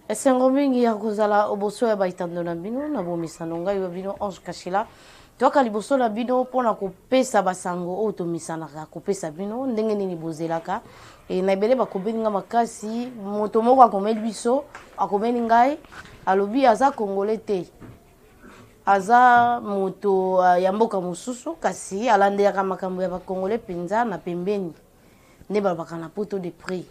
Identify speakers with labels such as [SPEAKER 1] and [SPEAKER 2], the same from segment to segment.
[SPEAKER 1] esengo mingi ya kozala oboso ya baitando na bino na bomisano ngai wa bino Ange Kashila toka liboso na bino pona kopesa basango oyo tomisanaka kopesa bino ndenge nini bozelaka na ebele bakobeni nga makasi moto moko akomeli biso akomeli ngai alobi aza Congolais te aza moto ya mboka mosusu kasi alandelaka makambo ya bakongolais penza na pembeni nde balobaka na poto de prix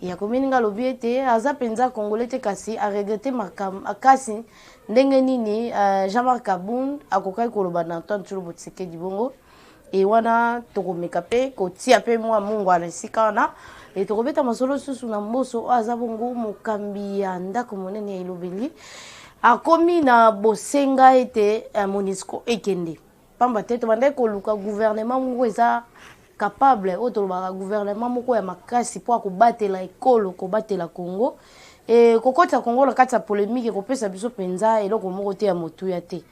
[SPEAKER 1] ya komeni nga alobi ete aza penza Congolais te kasi aregrete makasi ndenge nini Jean-Marc Kabund akokaki koloba na Antoine Tshilombo Tshisekedi bongo e wana tokomeka pe kotia pe mwa mungu ala esika wana e tokobeta masolo susu na mboso aza bongo mokambi ya ndako monene ya elobeli akomi na bosenga ete MONUSCO ekende pamba te tobandaki koluka gouvernement moko eza capable oyo tolobaka gouvernement moko ya makasi mpo akobatela ekolo kobatela Congo e kokotisa Congo na kati ya polémique kopesa biso mpenza eloko moko te ya motuya te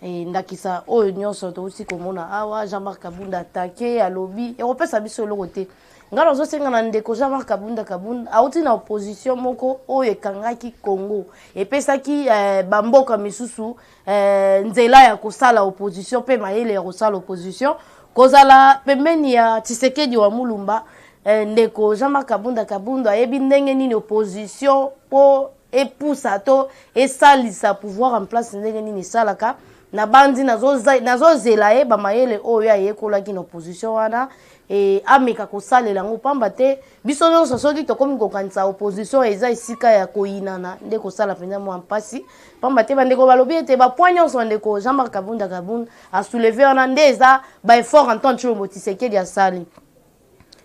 [SPEAKER 1] ndakisa oyo nyonso touti komona awa Jean-Marc Kabund atake alobi ekopesa biso eloko te ngai nazosenga na ndeko Jean-Marc Kabund auti na opposition moko oyo ekangaki Congo epesaki bamboka misusu nzela ya kosala opposition mpe mayele ya kosala opposition kozala pembeni ya Tshisekedi wa Mulumba ndeko Jean-Marc Kabund ayebi ndenge nini opposition po epusa to esalisa pouvoir en place ndenge nini salaka na bandi nazozela ye bamayele oyo ayekolaki na opposition wana ameka kosalela ngo pamba te biso nyonso soki tokomi kokanisa opposition eza esika ya koyinana nde kosala mpenza mwa mpasi pamba te bandeko balobi ete bapoint nyonso ndeko Jean-Marc Kabund asouleve wana nde eza baeffort Antoine Tshilombo Tshisekedi asali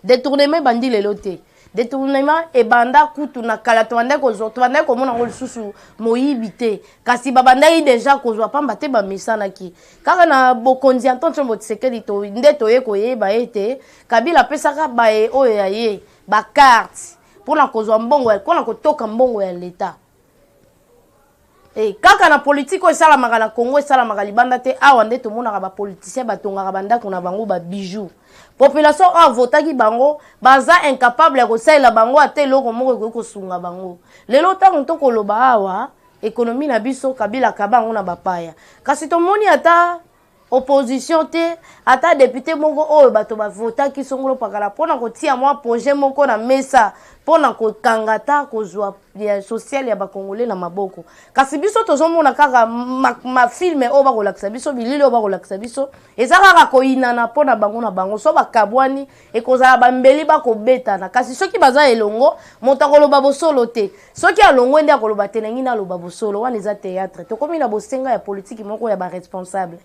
[SPEAKER 1] détournement bandi lelo te détournement ebanda kutu na kala tobandaki komona ngo lisusu moyibi te kasi babandaki deja kozwa pamba te bamisanaki kaka na bokonzi Antoine Tshilombo Tshisekedi nde toye koyeba ete Kabila apesaka baye oyo ya ye bakarte mpona kozwa mbongo mpona kotoka mbongo ya leta kaka na politique oyo esalamaka na Congo esalamaka libanda te awa nde tomonaka bapoliticien batongaka bandako na bango babijou population oyo avotaki bango baza incapable ya kosalela bango ate eloko moko ekoki kosunga bango lelo ntango tokoloba awa ekonomi na biso Kabila akaba yango na bapaya kasi tomoni ata opposition te ata député moko oyo bato bavotaki songolo pakala mpona kotia mwa projet moko na mesa mpona kokangata kozwa ya social ya bakongole na maboko kasi biso tozomona kaka mafilme oyo bakolakisa biso bilili oyo bakolakisa biso eza kaka koyinana mpona bango na bango so bakabwani ekozala bambeli bakobetana kasi soki baza elongo moto akoloba bosolo te soki alongo nde akoloba te nangi naloba bosolo wana eza théâtre tokomi na bosenga ya politiki moko ya baresponsable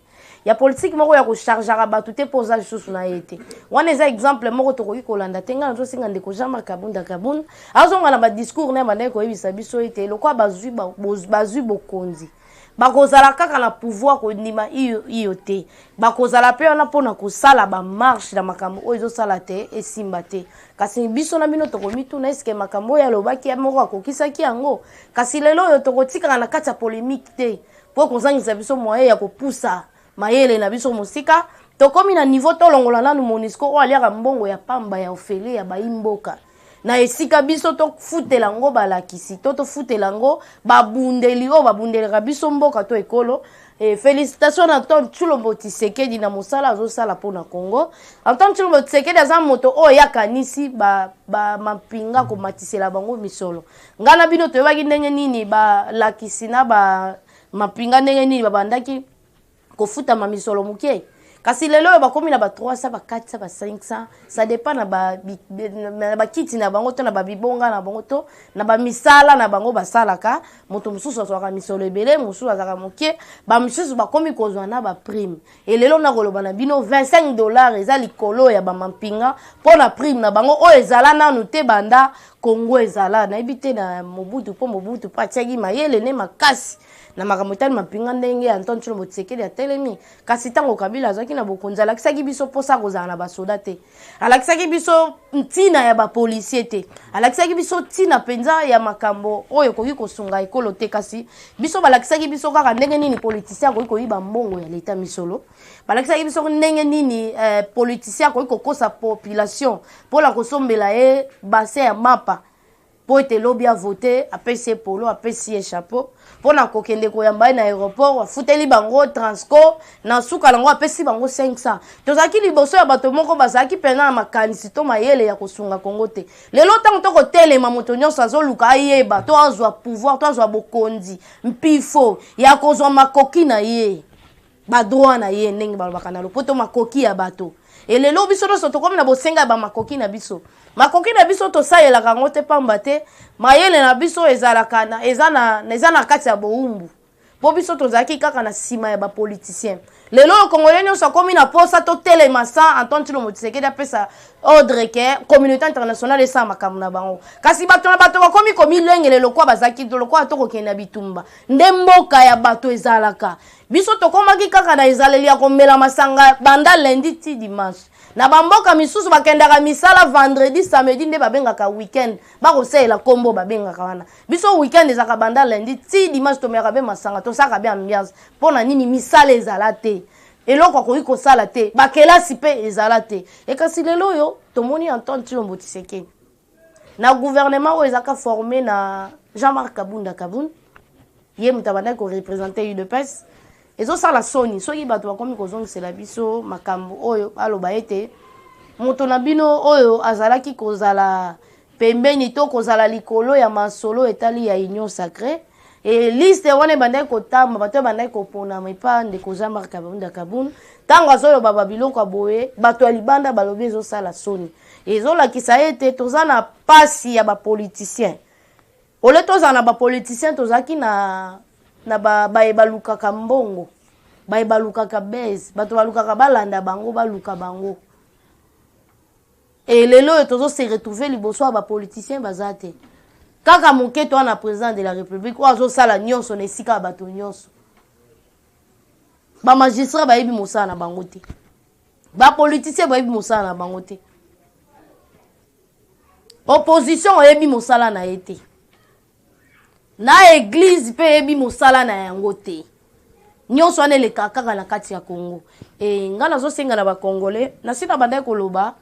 [SPEAKER 1] ya politique moko ya kochargera bato te poza lisusu na ye te wana eza exemple moko tokoki kolanda te ngai nazosenga ndeko Jean-Marc Kabund azonga na badiscours na bandeko koyebisa biso ete lokwa bazwi bokonzi bakozala kaka na pouvoir kondima iyo te bakozala pe wana mpona kosala bamarche na makambo oyo ezosala te esimba te kasi biso na bino tokomituna eske makambo oyo alobaki moko akokisaki yango kasi lelo oyo tokotikaka na kati ya polémique te mpo kozangisa biso moyen ya kopusa mayele na biso mosika tokomi na niveau tolongola nanu MONUSCO oyo aliaka mbongo ya pamba ya ofele ya bayimboka na esika biso tofutela ngo balakisi tofutela ngo babundeli oyo babundelaka biso mboka to ekolo félicitations na Antoine Tshilombo Tshisekedi na mosala azosala mpona Congo Antoine Tshilombo Tshisekedi aza moto oyo yakanisi mapinga komatisela bango misolo ngai na bino toyebaki ndenge nini balakisi na mapinga ndenge nini babandaki kofuta mamisolo muke kasi lelo bakomi na ba 300 ba 400 ba 500 ça dépend na ba kiti na bango to na ba bibonga na bango to na ba misala na bango basalaka moto mususu azwaka misolo ebele mususu azaka muke ba mususu bakomi kozwa na ba prime et lelo na koloba na bino $25 eza likolo ya ba mampinga pona prime na bango o ezala nanu te banda Congo ezala na ebite na Mobutu pa tiaki mayele ne makasi na makambo tali mapinga ndenge ya Antoine Tshilombo Tshisekedi atelemi kasi tango Kabila azaki na bokonzi alakisaki biso posa kozala na basoda te alakisaki biso ntina ya bapolisier te alakisaki biso ntina penza ya makambo oyo koki kosunga ekolo te kasi biso balakisaki biso kaka ndenge nini politicien akoki koyiba mbongo ya leta misolo balakisaki biso ndenge nini politicien akoki kokosa population mpona kosombela ye bassin ya mapa po ete lobi avote apesi ye polo apesi ye chapeau mpona kokende koyamba ye na aéroport afuteli bango transco na suka nango apesi bango 500 tozalaki liboso ya bato moko bazalaki mpena na makanisi to mayele ya kosunga kongo te lelo ntango tokotelema moto nyonso azoluka ayeba to azwa pouvoir to azwa bokonzi mpifo ya kozwa makoki na ye badroit na ye ndenge balobaka na lopoto makoki ya bato elelo biso nyonso tokomi na bosenga ya bamakoki na biso makoki na biso tosalelaka yango te pamba te mayele na biso ezalaka eza na kati ya bowumbu po biso tozalaki kaka na nsima ya bapoliticien lelo okongole nyonso akomi na posa totelema sa Antoine Tshilombo Tshisekedi apesa ordre ke communauté internationale esala makambo na bango kasi bato na bato bakomi komilengele lokwa bazalaki lokwa tokokende na bitumba nde mboka ya bato ezalaka biso tokomaki kaka na ezaleli ya komela masanga banda lundi ti dimanche na bamboka misusu bakendaka misala vendredi samedi nde babengaka weekend bakosalela kombo babengaka wana biso weekend ezaka banda lundi ti dimanche tomeyaka be masanga tosaka be ambiance mpona nini misala ezala te eloko akoki kosala te bakelasi mpe ezala te ekasi lelo oyo tomoni Antoine Tshilombo Tshisekedi na gouvernement oyo ezaka formé na Jean-Marc Kabunda ye moto abandaki korepresente UDPS ezosala soni soki bato bakomi kozongisela biso makambo oyo aloba ete moto na bino oyo azalaki kozala pembeni to kozala likolo ya masolo etali ya union sacrée et liste wana ebandaki kotamba bato ebandaki koponama epa ndeko Jean-Marc Kabunda ntango azoloba babiloko aboye bato ya libanda balobi ezosala soni ezolakisa ete toza na pasi ya bapoliticien ole tozala na bapoliticien tozalaki na balukaka mbongo balukaka base bato balukaka balanda bango baluka bango et lelo tozo se retrouver liboso ya bapoliticien baza te kaka moke to na président de la république oyo azosala nyonso na esika ya bato nyonso bamagistrat bayebi mosala na bango te bapoliticien bayebi mosala na bango te opposition oyebi mosala na ye te na église pe ebi mosala na yango te nyonso wana eleka kaka na kati ya Congo nga nazosenga na bakongole nasina bandai koloba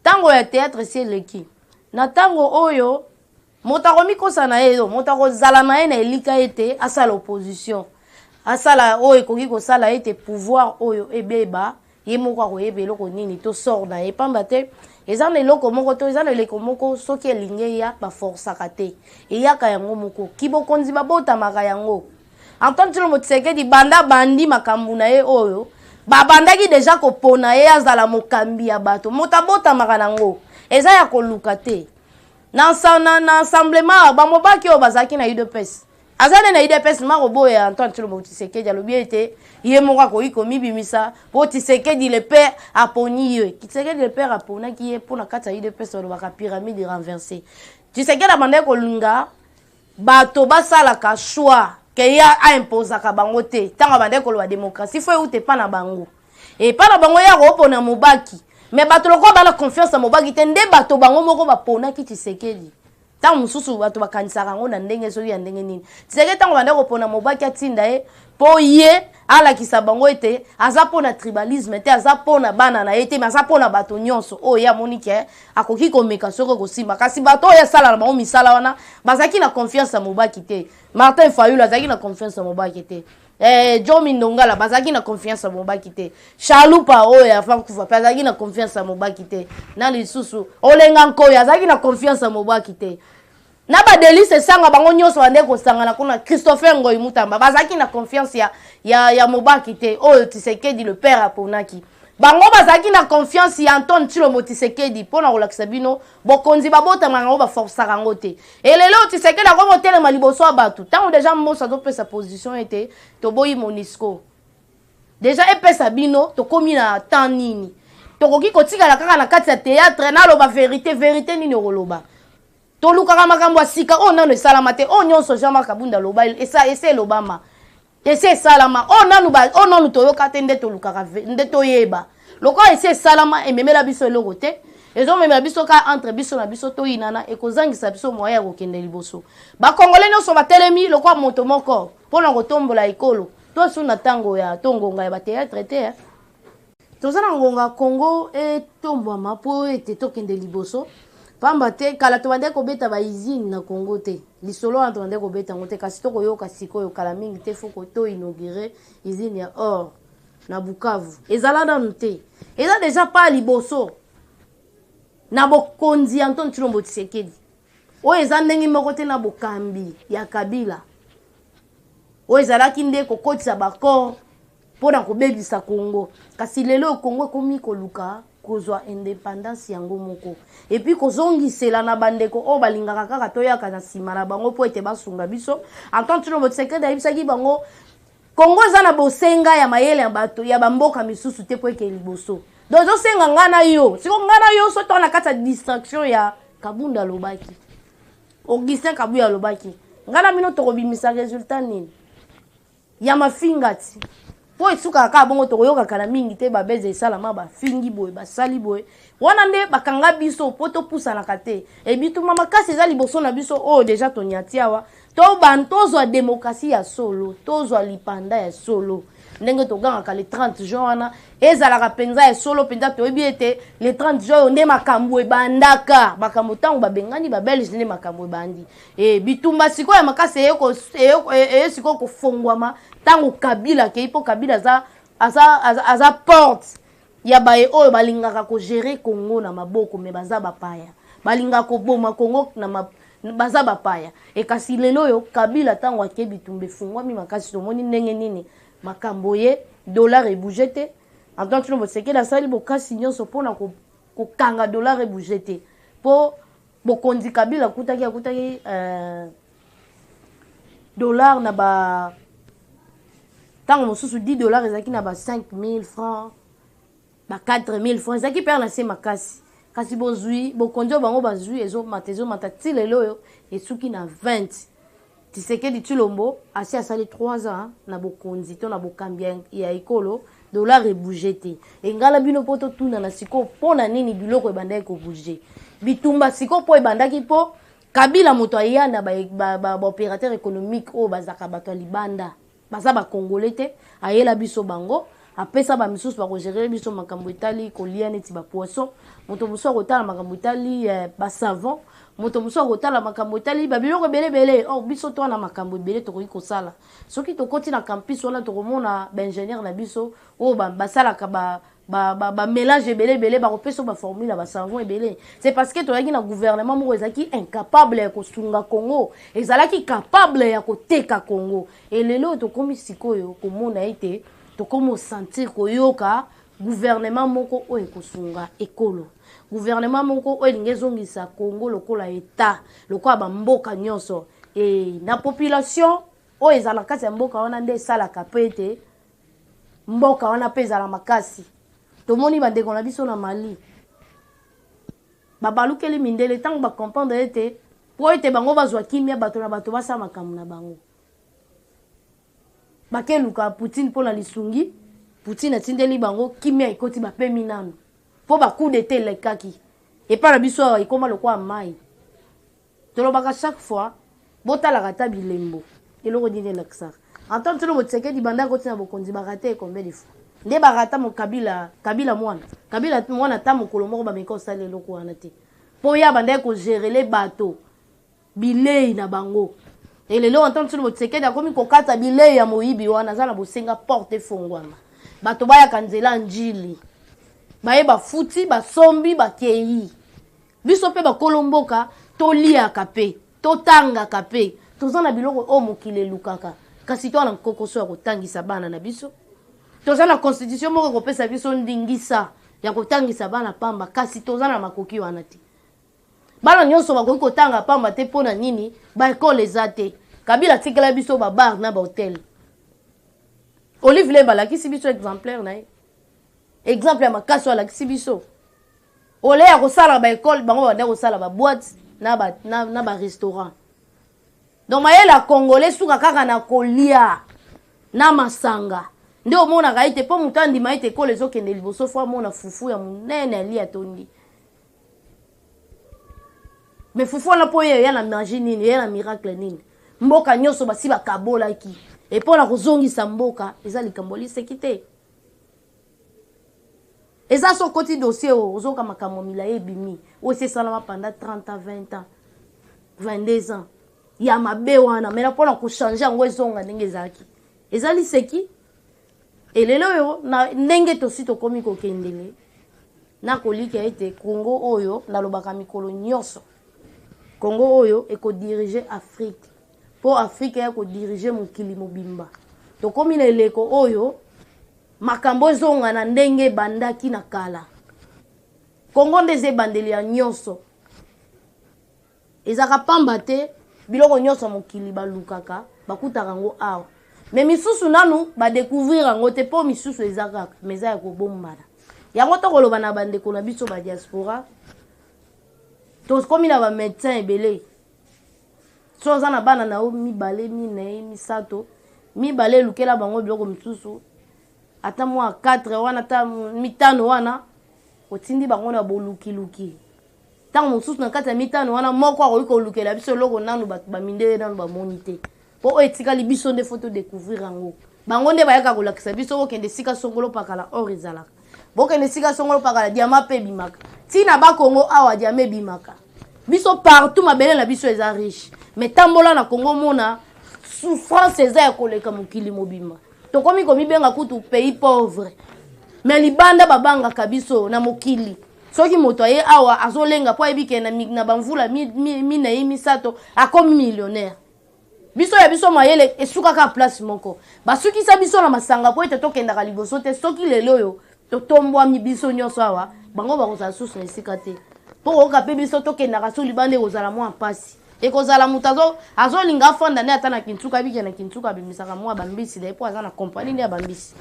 [SPEAKER 1] tango ya théâtre si eleki na tango oyo moto akomikosa na ye moto akozala na ye na elika ete asala opposition asala oyo ekoki kosala ete pouvoir oyo ebeba ye moko akoyeba eloko nini to sort na ye pamba te eza na eloko moko to eza na eleko moko soki elinge ya baforsaka te eyaka yango moko kibokonzi babotamaka yango Antoine Tshilombo Tshisekedi banda bandi makambo na ye oyo babandaki deja kopona ye azala mokambi ya bato moto abotamaka nango eza ya koluka te na assemblement bamobaki oyo bazalaki na UDPS azane na UDPS makoboya Antoine Tshilombo Tshisekedi alobi ete ye moko akoki komibimisa po Tshisekedi le père aponi ye Tshisekedi le père aponaki ye mpona kati ya UDPS olobaka pyramide renversée Tshisekedi abandaki kolinga bato basalaka choix ke ya aimposaka bango te ntango abandaki koloba démocratie fo eute epa na bango epa na bango ya koopona mobaki me bato lokola bana confiance na mobaki te nde bato bango moko baponaki Tshisekedi ntango mosusu bato bakanisaka yango na ndenge soki ya ndenge nini Tshisekedi ntango bandaki kopona mobaki atinda ye po ye alakisa bango ete aza mpona tribalisme te aza mpona bana na ye te me aza mpona bato nyonso oyo ye amoni ke akoki komeka soki kosimba kasi bato oyo esala na bango misala wana bazalaki na confiance ya mobaki te Martin Fayulu azalaki na confiance ya mobaki te John Mindongala bazalaki na confiance ya mobaki te Chalupa oyo afan kufa pe azalaki na confiance ya mobaki te na lisusu Olenga Nkoyo azalaki na confiance ya mobaki te na ba Delice sanga bango nyonso bande kosangana kuna Christopher Ngoyi Mutamba bazalaki na confiance ya mobaki te oyo Tshisekedi le père aponaki bango bazalaki na confiance ya Antoine Tshilombo Tshisekedi mpona kolakisa bino bokonzi babotama yango baforsaka yango te elelo Tshisekedi akomotelema liboso ya bato ntango deja mboso azopesa position ete toboyi MONUSCO deja epesa bino tokomi na temps nini tokoki kotikala kaka na kati ya théâtre naloba vérité nini okoloba tolukaka makambo ya sika oyo nano esalama te oyo nyonso Jean-Marc Kabunda loba ese elobama ese esalama oyo nanu toyoka te nde tolukaka nde toyeba lokola ese esalama ememela biso eloko te ezomemela biso ka entre biso na biso toyinana ekozangisa biso moya ya kokende liboso bakongole nyonso batelemi lokola moto moko mpona kotombola ekolo tosu na ntango ya tongonga ya bateatre te tozana ngonga Congo et tombwama po ete tokende liboso pamba te kala tobande kobeta ba usine na Congo te lisolo wana tobande kobeta ngo te kasi tokoyoka sikoyo kala mingi te foko to inaugurer usine ya or na Bukavu ezala nanu te eza déjà pas liboso na bokonzi Antoine Tshilombo Tshisekedi oyo eza ndenge moko te na bokambi ya Kabila oyo ezalaki nde kokotisa bakor mpona kobebisa Congo kasi lelo Congo ekomi koluka kozwa indépendance yango moko epuis kozongisela na bandeko oyo balingaka kaka toyaka na nsima na bango mpo ete basunga biso Antoine Tshilombo Tshisekedi ayebisaki bango Congo eza na bosenga ya mayele ya bato ya bamboka misusu te mpo eke liboso donc ozosenga nga na yo siko nga na yo so toa na kati ya distraction ya Kabunda alobaki Augustin Kabuya alobaki nga na bino tokobimisa resultat nini ya mafinga ti po esuka kaka bongo tokoyokaka na mingi te babeze esalama bafingi boye basali boye wana nde bakanga biso po topusanaka te ebituma makasi eza liboso na biso oyo deja toniati awa tozwa demokrasi ya solo tozwa lipanda ya solo ndenge togangaka le 30 juin wana ezalaka mpenza ya solo mpenza toyebi ete le 30 juin nde makambo ebandaka makambo ntango babengani babelge nde makambo ebandi bitumba sikoyo ya makasi eye sikoyo kofongwama ntango Kabila akei mpo Kabila aza porte ya baye oyo balingaka kogere Congo na maboko me baza bapaya balingaka koboma Congo na baza bapaya kasi lelo oyo Kabila ntango akei bitumba efungwami makasi tomoni ndenge nini makambo ye dollar ebouge te Antoine Tshilombo Tshisekedi asali bokasi nyonso mpona kokanga dollar ebouge te mpo bokonzi Kabila akutaki dollar na ba ntango mosusu 10 dollars ezalaki na ba 5000 francs ba 4000 francs ezalaki mpe na se makasi kasi bozwi bokonzi oyo bango bazwi ezomata ti lelo oyo esuki na 20 Tshisekedi Tshilombo asi asali 3 ans na bokonzi to na bokambi ya ekolo dollar ebouge te engala bino mpo totuna na siko mpona nini biloko ebandaki kobouge bitumba siko mpo ebandaki mpo Kabila moto aya na baopérateur économique oyo bazaka bato ya libanda baza bakongole te ayela biso bango apesa bamisusu bakogere biso makambo etali kolia neti bapoisson moto mosusu akotala makambo etali basavon moto mosusu akotala makambo etali babiloko ebelebele biso to na makambo ebele tokoki kosala soki tokoti na campus wana tokomona baingénieur na biso oyo basalaka mélange ebelebele bakopesa baformule basavon ebele c'est parce que toyaki na gouvernement moko ezalaki incapable ya kosunga Congo ezalaki capable ya koteka Congo elelo tokomi sikoyo komona ete tokomi sentir koyoka gouvernement moko oyo ekosunga ekolo gouvernement moko oyo elingi ezongisa Congo lokola eta lokola bamboka nyonso na population oyo ezala kati ya mboka wana nde esalaka mpe ete mboka wana mpe ezala makasi tomoni bandeko na biso na Mali babalukeli mindele ntango bakomprendre ete po ete bango bazwa kimia bato na bato basala makambo na bango bakeluka Poutine mpona lisungi Poutine atindeli bango kimia ekoti bapemi nano mpo bacoup d'etat elekaki epa na biso awa ekoma lokwa mai tolobaka chaque fois botalaka ta bilembo eloko nini elakisaka Antoine Tshilombo Tshisekedi bandaki kotina bokonzi barate combien de fois nde barata mo Kabila mwana ta mokolo moko bameka osala eloko wana te mpo ya bandaki kogerele bato bilei na bango elelo Antoine Tshilombo Tshisekedi akomi kokata bilei ya moyibi wana aza na bosenga porte efongwama bato bayaka nzela njili baye bafuti basombi bakei biso mpe bakolomboka toliaka mpe totangaka mpe toza na biloko oyo mokili elukaka kasi toa na nkokoso ya kotangisa bana na biso toza na constitution moko kopesa biso ndingisa ya kotangisa bana pamba kasi toza na makoki wana te bana nyonso bakoki kotanga pamba te mpona nini baekole eza te Kabila tikela biso babar na bahotel Olive Lemba alakisi biso exemplaire na ye exemple ya makasi alakisi biso ole ya kosala baekole bango bande kosala baboîte na barestaurant donc mayela congolais suka kaka na kolia na masanga nde omonaka ete mpo moto andima ete ekole ezokende liboso fo amona fufu ya monene alia tondi me fufu wana mpo ye eya na magie nini eya na miracle nini mboka nyonso basi bakabolaki epona kozongisa mboka eza likambo liseki te Et ça, son côté dossier, aux comme Kamomila et Bimi, où c'est ça pendant 30 ans, 20 ans, 22 ans. Il y a ma béwana, mais là, pour qu'on change en Wezonga, Nengezaki. Et ça, c'est qui? Et les loyo, Nenge aussi, to komi ko kendele. Na koli qui a été Congo Oyo, na lobaka mikolo nyoso. Congo Oyo, et ko diriger Afrique. Pour Afrique, et ko diriger Mokili Mobimba. To komi le leko Oyo, makambo zonga na ndenge bandaki na kala. Congo ndeze bandeli ya nyoso. Ezaka pamba te biloko nyoso mokili balukaka bakutaka ngo awa. Mais misusu nanu ba découvrir ngo te po misusu ezaka meza ya kobombana. Yango to koloba na bandeko na biso ba diaspora. To komi na ba médecin ebele. So za na bana na o mibale minei misato. Mibale lukela bango biloko misusu. Ata mwa 4 wana ata mitano wana otindi bango na boluki luki. Tant mosusu na kata mitano wana moko akoliko lukela biso loko nanu ba mindele nanu ba monite. Po etika li biso nde photo découvrir ango. Bango nde bayaka kolakisa biso ko kende sika songolo pakala or ezalaka. Bo kende sika songolo pakala diama pe bimaka. Tina ba Congo awa diama bimaka. Biso partout mabele na biso eza riche. Mais tambola na Congo mona souffrance eza ya koleka mokili mobimba. To komi komi benga kutu pays pauvre. Mais libanda babanga kabiso na mokili. Soki moto aye awa azolenga po ebike na bamvula mina misato akomi millionnaire. Biso ya biso mayele esuka ka place moko. Basuki sa biso na masanga po ete tokenda ka liboso te soki lelo yo to tombwa mi biso nyoso awa bango bakozala susu na esika te. Po oka pe biso tokenda ka so libande kozala mwa pasi. E kozala mutazo azolinga fonda ne ata na Kintuka bike na Kintuka bimisaka mwa bambisi da po aza na compagnie ne ya bambisi.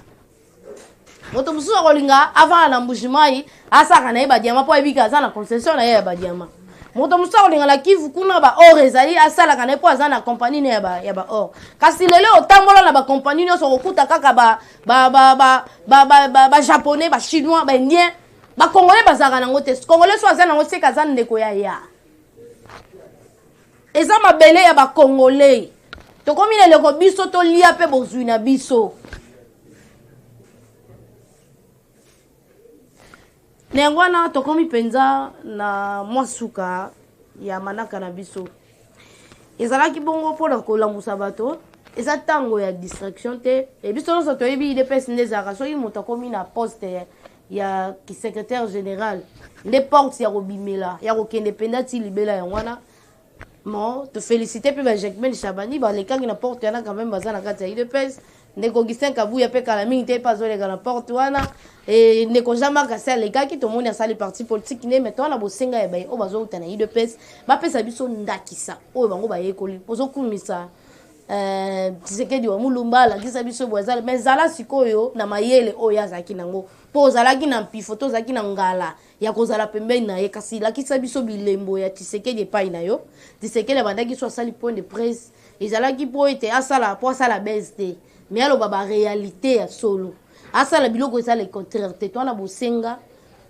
[SPEAKER 1] Moto mususu akolinga avant na mbujimai asaka na yeba diama po ebika aza na concession na yeba diama. Moto mususu akolinga la Kivu kuna ba or ezali asala kana po aza na compagnie ne ya ba or. Kasi lele otambola na ba compagnie nyonso kokuta kaka ba japonais, ba chinois, ba indien, ba congolais bazaka nango te. Congolais so aza nango se kaza ndeko ya. Eza mabele ya ba congolais. To komi le ko biso to lia pe bozui na biso. Nengwana tokomi penza na mwasuka ya manaka na biso. Ezalaki bongo pona kolambusa bato. Eza tango ya distraction te. E biso no soto yebi de pes ndezaka soki moto komi na poste ya ki secrétaire général. Nde porte ya robimela ya kokende penda ti libela ya ngwana. Bon, te féliciter pe ba Jacqueline Chabani ba lekangi na porte yana quand même bazana kati ya IDPS. Ndeko Gistin Kabuya pe kala mingi te pas olega na porte wana et ndeko Jean-Marc Assel les gars qui tout monde a sali parti politique ne mais toi na bosenga ya ba o bazo utana IDPS ba pesa biso ndakisa o bango ba yekoli pozo kumisa Tshisekedi wa Mulumba la kisa biso bwazala mais zala sikoyo na mayele o ya zaki nango po zala ki na mpifoto zaki na ngala ya kozala pembeni na ye kasi la kisa biso bilembo ya Tshisekedi epai na yo Tshisekedi bandaki so sali point de presse ezalaki po ete asala po asala BSD mais alors baba réalité ya solo asala biloko ça le contraire te toi na bosenga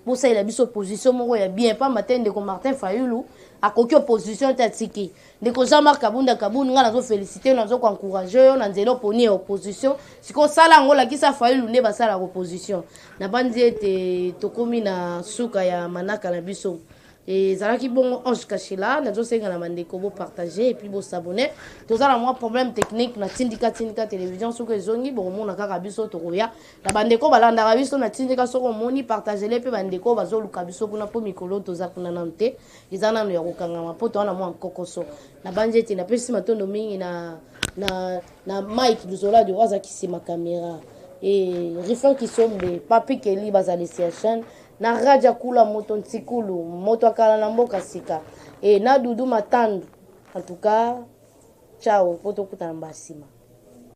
[SPEAKER 1] bosa ila biso position moko ya bien pas matin de ko Martin Fayulu akoki opposition tatiki ndeko Jean-Marc Kabunda nga nazo féliciter nazo ko encourager na nzelo poni opposition siko sala ngola kisa Fayulu ne basala opposition na bandi ete tokomi na suka ya manaka na biso. Et zalaki bon Ange Kachila nazo senga na mandeko bo partager et puis bo s'abonner tous ala moi problème technique na tindika télévision soko ezongi bo mona kaka biso tokoya na bandeko balanda biso na tindika soko moni partager les pe bandeko bazoluka biso kuna po mikolo toza kuna nante izana no ya kokanga mapoto na mwa kokoso na banjeti na pesi matondo mingi na Mike Luzola de waza kisima caméra et Rifan qui sombe papi Kelly bazali chaîne na raja kula moto ntikulu moto akala na mboka sika e na dudu matandu en tout cas ciao poto kutana mbasima.